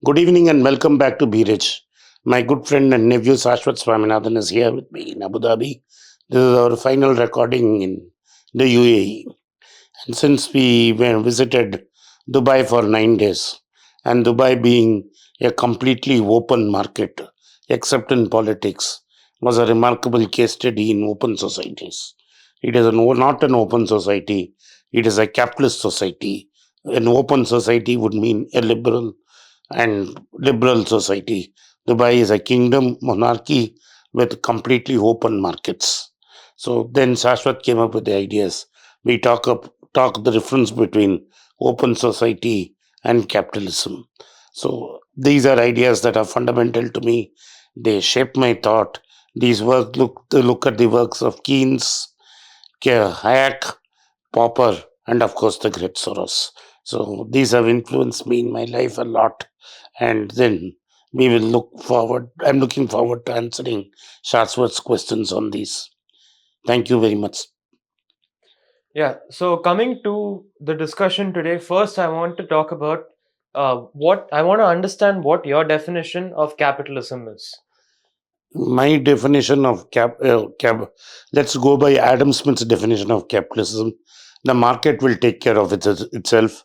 Good evening and welcome back to Be Rich. My good friend and nephew Sashwat Swaminathan is here with me in Abu Dhabi. This is our final recording in the UAE. And since we visited Dubai for 9 days, and Dubai being a completely open market, except in politics, was a remarkable case study in open societies. It is not an open society, it is a capitalist society. An open society would mean a liberal society. Dubai is a kingdom monarchy with completely open markets. So then Shashwat came up with the ideas. We talk the difference between open society and capitalism. So these are ideas that are fundamental to me. They shape my thought. These look at the works of Keynes, Hayek, Popper, and of course the great Soros. So these have influenced me in my life a lot. And then we will look forward. I'm looking forward to answering Shashwat's questions on these. Thank you very much. Yeah, so coming to the discussion today, first I want to talk about what I want to understand what your definition of capitalism is. My definition of let's go by Adam Smith's definition of capitalism. The market will take care of itself.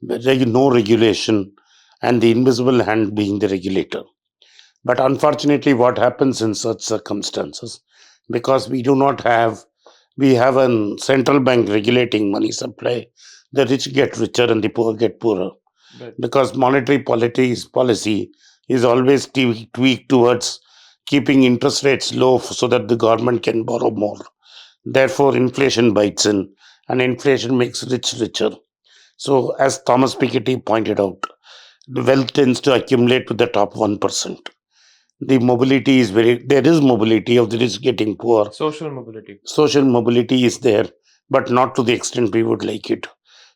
No regulation, and the invisible hand being the regulator. But unfortunately, what happens in such circumstances, because we have a central bank regulating money supply, the rich get richer and the poor get poorer. Right. Because monetary policy is always tweaked towards keeping interest rates low so that the government can borrow more. Therefore, inflation bites in, and inflation makes rich richer. So, as Thomas Piketty pointed out, the wealth tends to accumulate with the top 1%. The mobility is there is mobility of the rich getting poor. Social mobility. Social mobility is there, but not to the extent we would like it.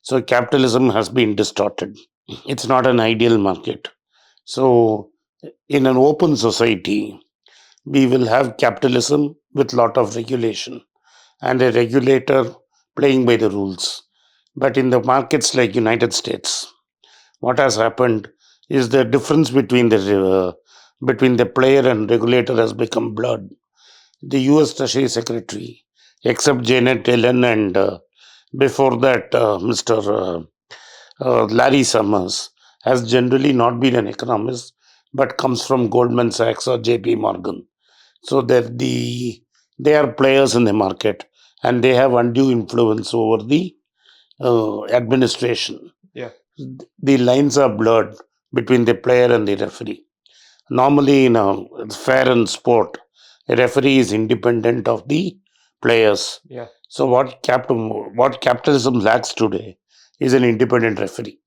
So, capitalism has been distorted. It's not an ideal market. So, in an open society, we will have capitalism with lot of regulation and a regulator playing by the rules. But in the markets like United States, what has happened is the difference between the player and regulator has become blurred. The U.S. Treasury Secretary, except Janet Yellen and before that Mr. Larry Summers, has generally not been an economist, but comes from Goldman Sachs or J.P. Morgan. So they are players in the market, and they have undue influence over the administration. Yeah. The lines are blurred between the player and the referee. Normally, in a fair and sport, a referee is independent of the players. Yeah. So what capitalism lacks today is an independent referee.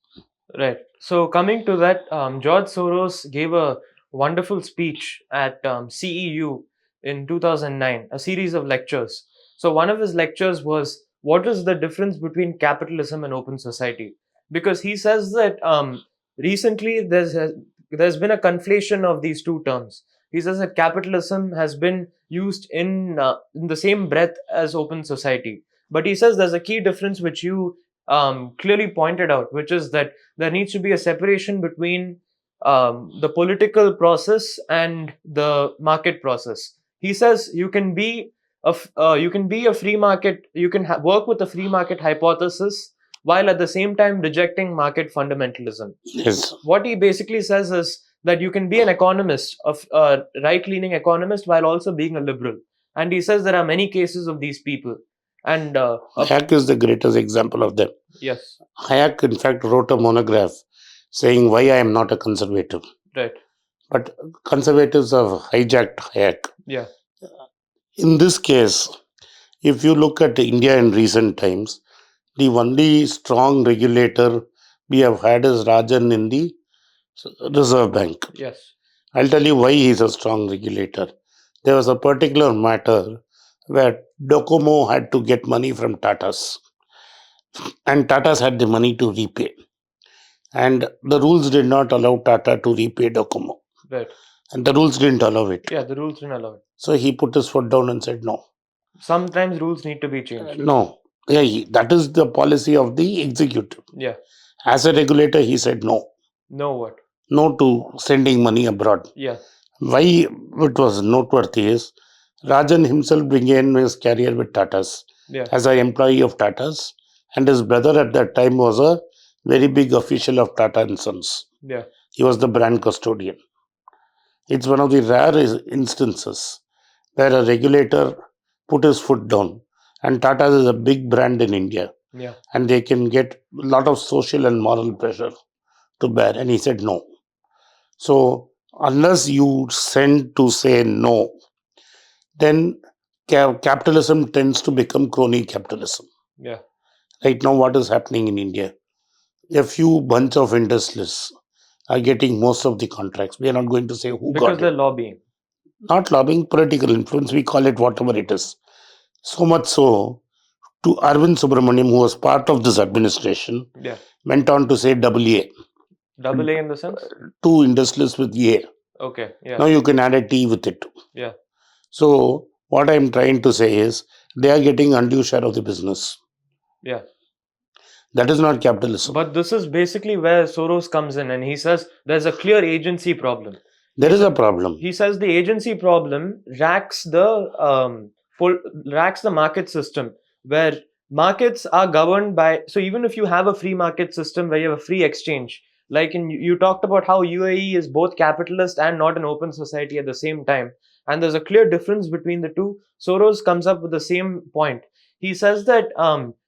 Right. So coming to that, George Soros gave a wonderful speech at CEU in 2009, a series of lectures. So one of his lectures was, what is the difference between capitalism and open society? Because he says that recently there's been a conflation of these two terms. He says that capitalism has been used in the same breath as open society. But he says there's a key difference which you clearly pointed out, which is that there needs to be a separation between the political process and the market process. He says you can be a free market, you can work with a free market hypothesis while at the same time rejecting market fundamentalism. Yes. What he basically says is that you can be an economist, of a right-leaning economist, while also being a liberal. And he says there are many cases of these people. And Hayek is the greatest example of them. yes, Hayek, in fact, wrote a monograph saying why I am not a conservative. right, But conservatives have hijacked Hayek. yeah, In this case, if you look at India in recent times, the only strong regulator we have had is Rajan in the Reserve Bank. yes, I'll tell you why he's a strong regulator. There was a particular matter where Docomo had to get money from Tatas, and Tatas had the money to repay. And the rules did not allow Tata to repay Docomo. right. And the rules didn't allow it. Yeah, the rules didn't allow it. So he put his foot down and said no. Sometimes rules need to be changed. No. Yeah, that is the policy of the executive. Yeah. As a regulator, he said no. No what? no to sending money abroad. Yeah. Why it was noteworthy is Rajan himself began his career with Tatas Yeah. as an employee of Tatas, and his brother at that time was a very big official of Tata and Sons. Yeah. He was the brand custodian. It's one of the rare instances where a regulator put his foot down. And Tata is a big brand in India, Yeah. and they can get a lot of social and moral pressure to bear. And he said no. So, unless you send to say no, then capitalism tends to become crony capitalism. Yeah. Right now, what is happening in India? A few bunch of industrialists are getting most of the contracts. We are not going to say who Because got they're it. lobbying. Not lobbying, political influence, we call it whatever it is. So much so, to Arvind Subramaniam, who was part of this administration, Yeah. went on to say double A. Double A in the sense? Two industrialists with A. Okay. Yeah. Now you can add a T with it. Yeah. So, what I'm trying to say is, they are getting undue share of the business. Yeah. That is not capitalism. But this is basically where Soros comes in, and he says there's a clear agency problem. There is a problem. He says the agency problem racks the market system, where markets are governed by. So even if you have a free market system where you have a free exchange, like you talked about how UAE is both capitalist and not an open society at the same time, and there's a clear difference between the two. Soros comes up with the same point. He says that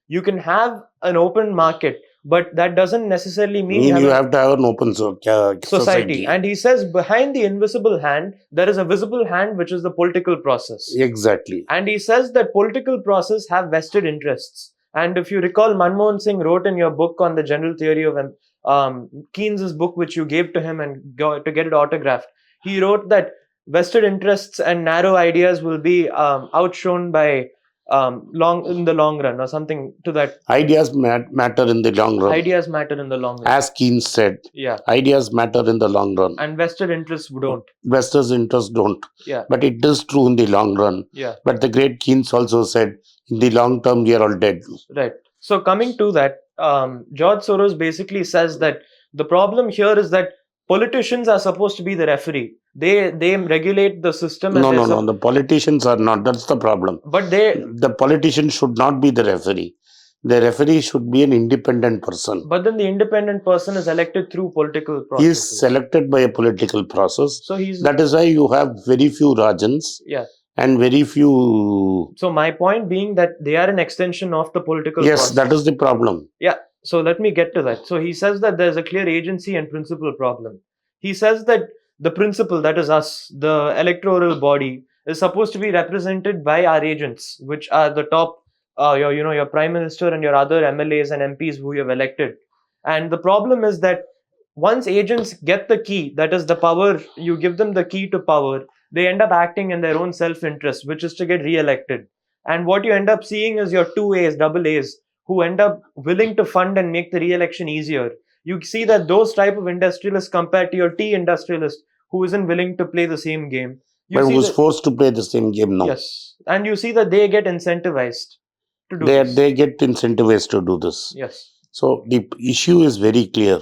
you can have an open market, but that doesn't necessarily mean You you have have to have an open society. And he says behind the invisible hand there is a visible hand, which is the political process. Exactly. And he says that political process have vested interests. And if you recall, Manmohan Singh wrote in your book on the general theory of Keynes's book, which you gave to him and to get it autographed, he wrote that vested interests and narrow ideas will be outshone by in the long run, or something to that. Ideas matter in the long run. Ideas matter in the long run. As Keynes said, Yeah. ideas matter in the long run. And vested interests don't. Investors' interests don't. Yeah. But it is true in the long run. Yeah. But the great Keynes also said, in the long term, we are all dead. Right. So coming to that, George Soros basically says that the problem here is that politicians are supposed to be the referee. They regulate the system. And No. The politicians are not. That's the problem. But the politician should not be the referee. The referee should be an independent person. But then the independent person is elected through political process. He is selected by a political process. So that is why you have very few Rajans. Yeah. And very few. So my point being that they are an extension of the political process. Yes, that is the problem. Yeah. So let me get to that. So he says that there's a clear agency and principle problem. He says that the principle, that is us, the electoral body, is supposed to be represented by our agents, which are the top, your prime minister and your other MLAs and MPs who you have elected. And the problem is that once agents get the key, that is the power, you give them the key to power, they end up acting in their own self-interest, which is to get re-elected. And what you end up seeing is your 2As, double A's, who end up willing to fund and make the re-election easier. You see that those type of industrialists compared to your T industrialist who isn't willing to play the same game. But who's forced to play the same game now. Yes. And you see that they get incentivized to do this. They get incentivized to do this. Yes. So the issue is very clear.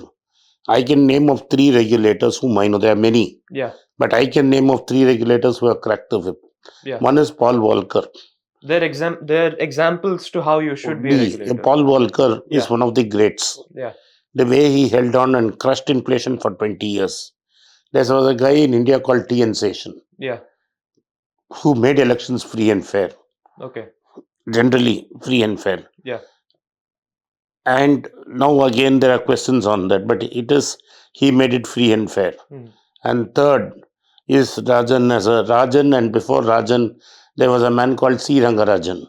I can name of 3 regulators whom I know. There are many. Yeah. But I can name of 3 regulators who have cracked the whip. Yeah. One is Paul Volcker. They're examples to how you should be a regulator. Paul Volcker is one of the greats. Yeah. The way he held on and crushed inflation for 20 years. There was a guy in India called T.N. Seshan. Yeah. Who made elections free and fair. Okay. Generally free and fair. Yeah. And now again there are questions on that, but he made it free and fair. And third is Rajan, and before Rajan there was a man called C. Rangarajan.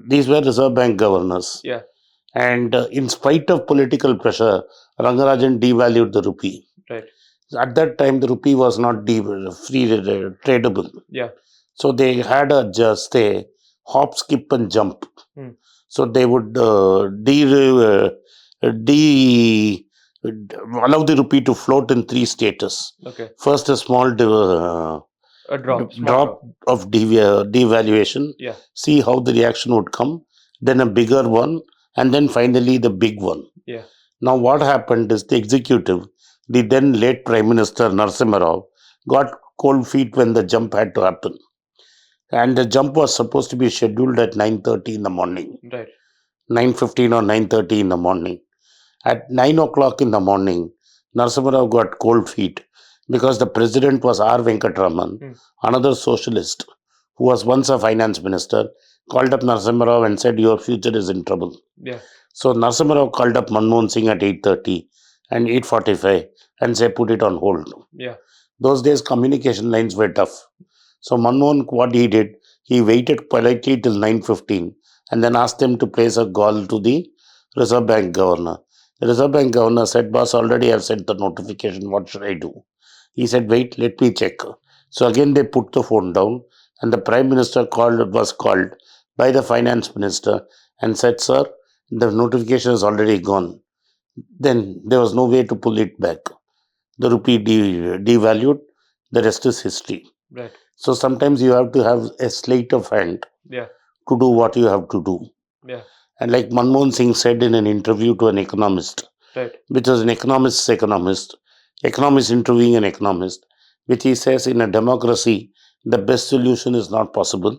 These were Reserve Bank governors. Yeah. And in spite of political pressure, Rangarajan devalued the rupee. Right. At that time, the rupee was not free tradable. Yeah. So they had a hop, skip, and jump. So they would allow the rupee to float in 3 status. Okay. First, a small drop of devaluation. Yeah. See how the reaction would come. Then a bigger one, and then finally the big one. Yeah. Now what happened is the executive, the then late Prime Minister Narasimha Rao got cold feet when the jump had to happen. And the jump was supposed to be scheduled at 9:30 in the morning, Right. 9:15 or 9:30 in the morning. At 9 o'clock in the morning, Narasimha Rao got cold feet because the president was R. Venkatraman, another socialist who was once a finance minister, called up Narasimha Rao and said, "Your future is in trouble." Yeah. So Narasimha Rao called up Manmohan Singh at 8:30 and 8:45 and said, "Put it on hold." Yeah. Those days, communication lines were tough. So Manmohan, what he did, he waited politely till 9:15 and then asked them to place a call to the Reserve Bank governor. The Reserve Bank governor said, "Boss, already I've sent the notification. What should I do?" He said, "Wait, let me check." So again, they put the phone down and the Prime Minister was called by the Finance Minister and said, "Sir, the notification is already gone." Then there was no way to pull it back. The rupee devalued. The rest is history. Right. So sometimes you have to have a sleight of hand Yeah. to do what you have to do. Yeah. And like Manmohan Singh said in an interview to an economist, Right. which was an economist interviewing an economist, which he says in a democracy, the best solution is not possible.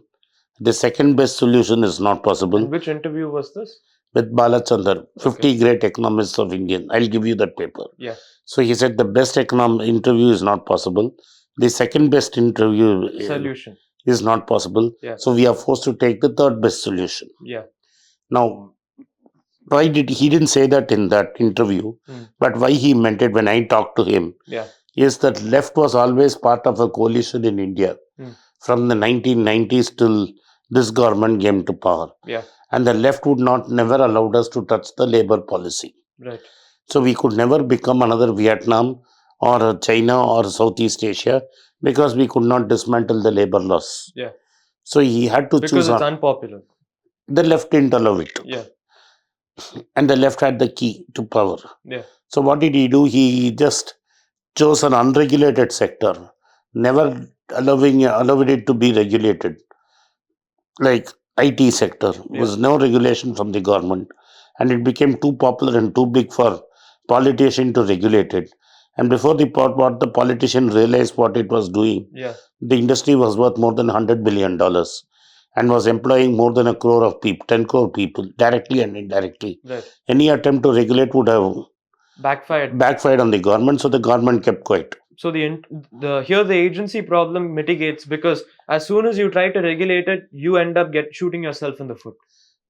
The second best solution is not possible. And which interview was this? With Balachandar, 50 Okay. great economists of Indian. I'll give you that paper. Yeah. So he said the best interview is not possible. The second best interview Solution. is not possible. Yeah. So we are forced to take the third best solution. Yeah. Now, why did he didn't say that in that interview, but why he meant it when I talked to him is that left was always part of a coalition in India from the 1990s till this government came to power. Yeah. And the left would not never allowed us to touch the labor policy. Right. So we could never become another Vietnam or China or Southeast Asia because we could not dismantle the labor laws. Yeah. So he had to Because choose. it's unpopular. The left didn't allow it. Yeah. And the left had the key to power. Yeah. So what did he do? He just chose an unregulated sector, never allowed it to be regulated. Like IT sector was no regulation from the government, and it became too popular and too big for politician to regulate it. And before what the politician realized what it was doing, the industry was worth more than $100 billion and was employing more than 10 crore people, directly and indirectly. Right. Any attempt to regulate would have backfired on the government, so the government kept quiet. So the agency problem mitigates because as soon as you try to regulate it, you end up shooting yourself in the foot.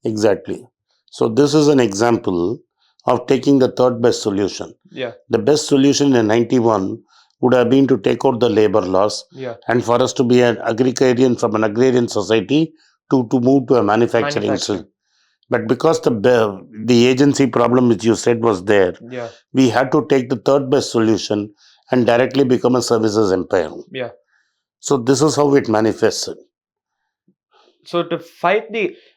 Exactly. So this is an example of taking the third best solution. Yeah. The best solution in 91 would have been to take out the labor laws, and for us to be an agrarian from an agrarian society to move to a manufacturing. But because the agency problem which you said was there, we had to take the third best solution and directly become a services empire. Yeah. So this is how it manifests. So to fight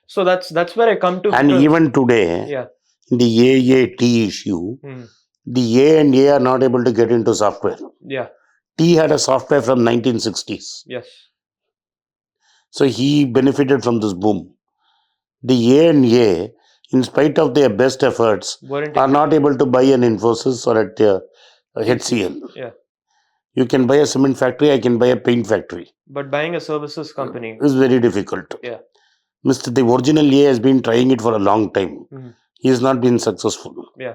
so that's where I come to. And even today, in the AAT issue, the A and A are not able to get into software. Yeah. T had a software from 1960s. Yes. So he benefited from this boom. The A and A, in spite of their best efforts, are not able to buy an Infosys or at HCL. Yeah. You can buy a cement factory, I can buy a paint factory. But buying a services company is very difficult. Yeah. The original A has been trying it for a long time. He has not been successful. Yeah.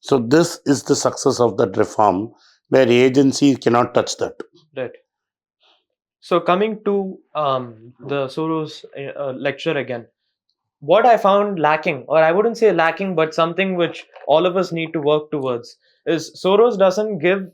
So this is the success of that reform, where agency cannot touch that. Right. So coming to the Soros lecture again, what I found lacking, or I wouldn't say lacking, but something which all of us need to work towards, is Soros doesn't give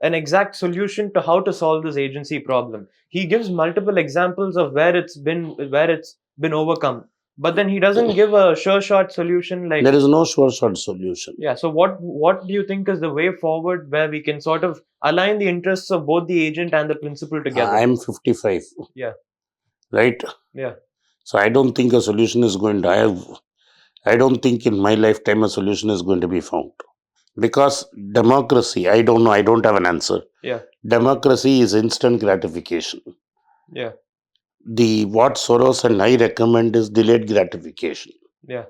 an exact solution to how to solve this agency problem. He gives multiple examples of where it's been overcome, but then he doesn't give a sure shot solution. Like, there is no sure shot solution. Yeah. So what do you think is the way forward where we can sort of align the interests of both the agent and the principal together? I am 55. Yeah. Right. Yeah. So I don't think a solution is going to. I don't think in my lifetime a solution is going to be found. Because democracy, I don't know, I don't have an answer. Yeah. Democracy is instant gratification. Yeah. What Soros and I recommend is delayed gratification. Yeah.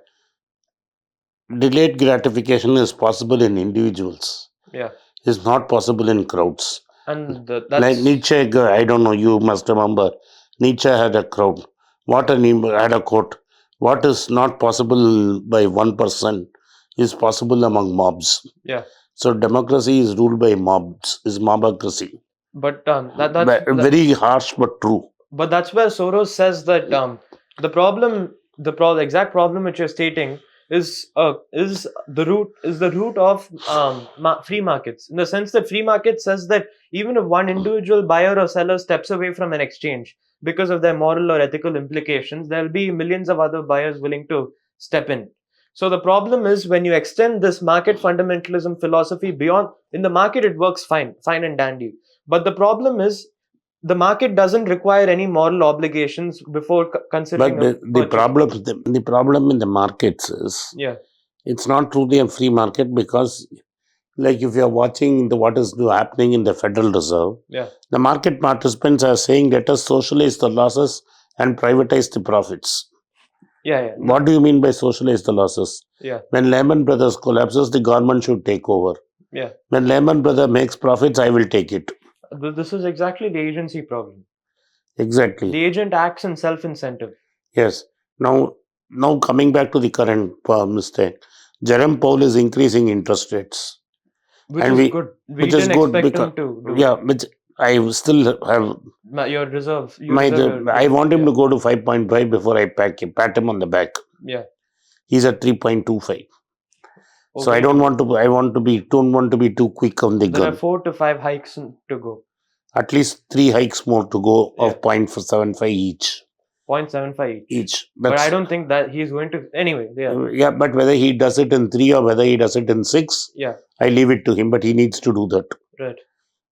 Delayed gratification is possible in individuals. Yeah. is not possible in crowds. And Like that's Nietzsche, I don't know, you must remember, Nietzsche had a crowd. What an had a quote. What is not possible by one person is possible among mobs. yeah. So democracy is ruled by mobs, is mobocracy. But Very harsh but true. but that's where Soros says that the exact problem which you're stating is the root of free markets, in the sense that free market says that even if one individual buyer or seller steps away from an exchange because of their moral or ethical implications, there'll be millions of other buyers willing to step in. So the problem is when you extend this market fundamentalism philosophy beyond, in the market it works fine and dandy, but the problem is the market doesn't require any moral obligations before considering But a the purchase problem, price. the problem in the markets is Yeah, it's not truly a free market because, like, if you're watching what is happening in the Federal Reserve, yeah, the market participants are saying, let us socialize the losses and privatize the profits. yeah, What do you mean by socialize the losses? yeah, When Lehman Brothers collapses, the government should take over. yeah. When Lehman Brothers makes profits, I will take it. This is exactly the agency problem. Exactly. The agent acts in self-incentive, Yes. Now, now coming back to the current mistake, Jerome Powell is increasing interest rates, which and is good. We which is didn't good expect because, him to do yeah, it. which I still have Your reserve, you my. reserve your I dividend. want him Yeah, to go to 5.5 before I pat him on the back. yeah. He's at 3.25. So I Way too low. don't want to be too quick on the There are gun. 4 to 5 hikes to go. At least 3 hikes more to go Yeah, of 0.75 each. 0.75 each. Each. But I That's don't think that he's going to. Anyway, yeah, yeah. But whether he does it in 3 or whether he does it in 6, yeah, I leave it to him. But he needs to do that. right.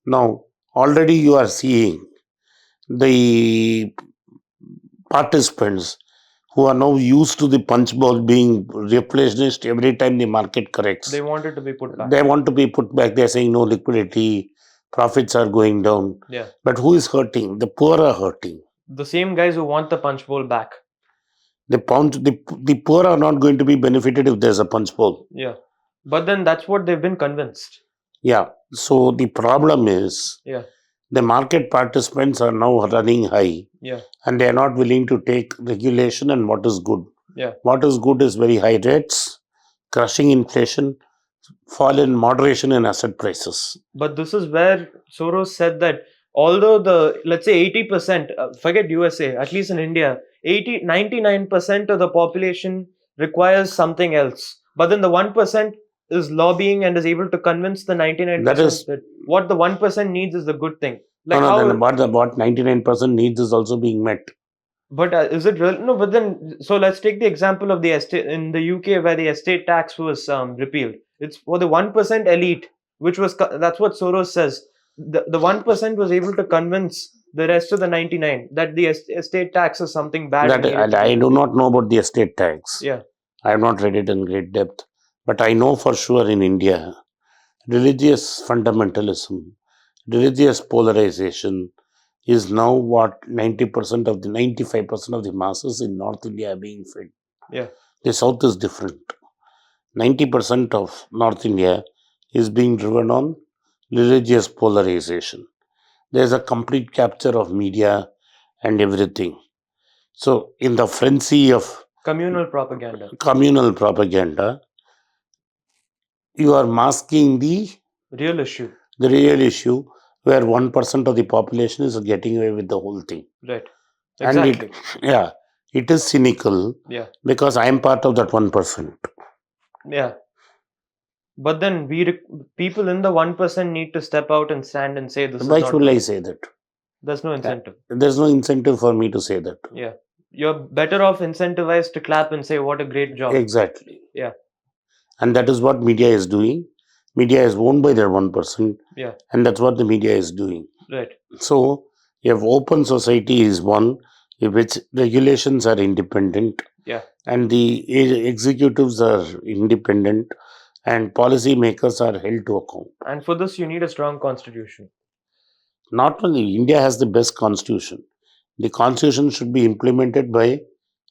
Now already you are seeing the participants who are now used to the punch bowl being replenished every time the market corrects. They wanted to be put back. They want to be put back. They're saying no liquidity, profits are going down. Yeah. But who is hurting? The poor are hurting. The same guys who want the punch bowl back. The poor are not going to be benefited if there's a punch bowl. Yeah. But then that's what they've been convinced. Yeah. So the problem is Yeah. the market participants are now running high Yeah. and they are not willing to take regulation and what is good. Yeah. What is good is very high rates, crushing inflation, fall in moderation in asset prices. But this is where Soros said that although let's say 80%, forget USA, at least in India, 99% of the population requires something else. But then the 1% is lobbying and is able to convince the 99% That is that what the 1% needs is the good thing. no, Like no. how, Then what 99% needs is also being met. but is it real? No, but then, so let's take the example of the estate in the UK where the estate tax was repealed. It's for the 1% elite, which was, that's what Soros says. The 1% was able to convince the rest of the 99 that the estate tax is something bad That and needed to I be do repealed. not know about the estate tax. Yeah, I have not read it in great depth, but I know for sure in India, religious fundamentalism, religious polarization is now what 90% of the 95% of the masses in North India are being fed. yeah, The South is different. 90% of North India is being driven on religious polarization. There's a complete capture of media and everything. So, in the frenzy of communal propaganda. communal propaganda, you are masking Real issue. the real issue where 1% of the population is getting away with the whole thing. Right. And Exactly. yeah, it is cynical Yeah. because I am part of that 1%. Yeah. But then people in the 1% need to step out and stand and say this is Why not should I good. say that? There's no incentive. There's no incentive for me to say that. Yeah. You're better off incentivized to clap and say what a great job. Exactly. Yeah. And that is what media is doing. Media is owned by their 1%. Yeah. And that's what the media is doing. Right. So, if open society is one, in which regulations are independent, Yeah. and the executives are independent, and policy makers are held to account. And for this, you need a strong constitution. Not only India has the best constitution, the constitution should be implemented by,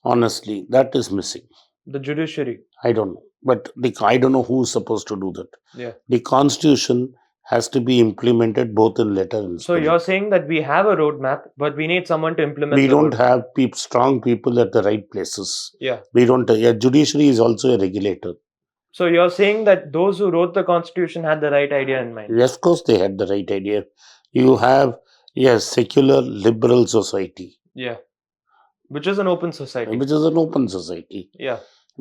honestly, that is missing. The judiciary. I don't know, but I don't know who is supposed to do that. Yeah. The constitution has to be implemented both in letter and So spirit. you're saying that we have a roadmap, but we need someone to implement We the don't roadmap. have strong people at the right places. Yeah. We don't. Judiciary is also a regulator. So you're saying that those who wrote the constitution had the right idea in mind. Yes, of course, they had the right idea. You have a secular liberal society, Yeah. Which is an open society. which is an open society. Yeah.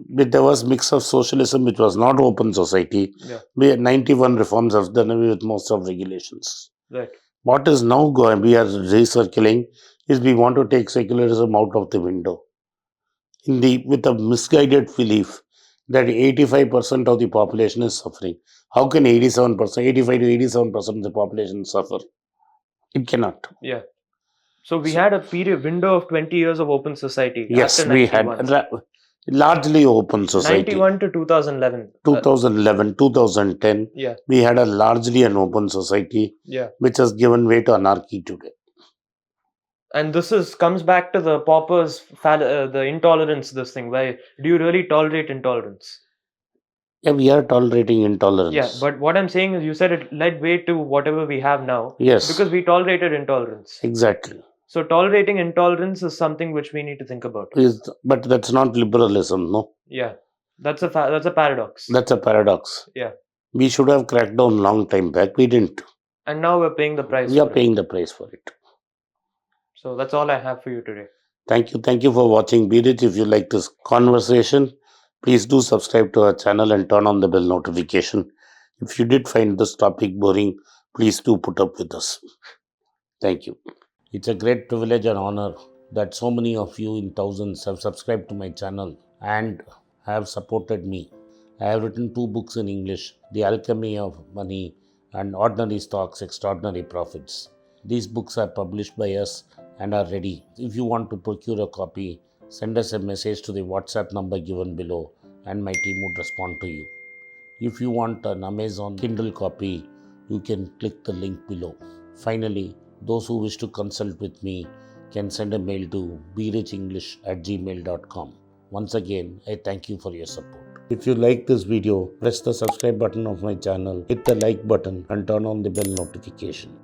But there was mix of socialism, which was not open society. Yeah. We had 91 reforms have done away with most of regulations. Right. What is now going, we are recirculating, is we want to take secularism out of the window. With a misguided belief that 85% of the population is suffering. How can 87%, 85 to 87% of the population suffer? It cannot. Yeah. So we So, had a period window of 20 years of open society yes, after we had 91. largely open society. 91 to 2011. 2011, 2010, Yeah. we had a largely an open society, Yeah. which has given way to anarchy today. And this comes back to the paupers, the intolerance, this thing. Why do you really tolerate intolerance? Yeah, we are tolerating Yeah, intolerance. but what I'm saying is you said it led way to whatever we have now Yes, because we tolerated intolerance. exactly. So tolerating intolerance is something which we need to think about. But that's not liberalism, no. Yeah, that's a paradox. That's a paradox. Yeah, We should have cracked down long time back. We didn't. and now we're paying the price We are for it. paying the price for it. So that's all I have for you today. Thank you. Thank you for watching Birich. If you like this conversation, please do subscribe to our channel and turn on the bell notification. If you did find this topic boring, please do put up with us. Thank you. It's a great privilege and honor that so many of you in thousands have subscribed to my channel and have supported me. I have written 2 books in English, The Alchemy of Money and Ordinary Stocks, Extraordinary Profits. These books are published by us and are ready. If you want to procure a copy, send us a message to the WhatsApp number given below and my team would respond to you. If you want an Amazon Kindle copy, you can click the link below. Finally, those who wish to consult with me can send a mail to berichenglish@gmail.com. Once again, I thank you for your support. If you like this video, press the subscribe button of my channel, hit the like button and turn on the bell notification.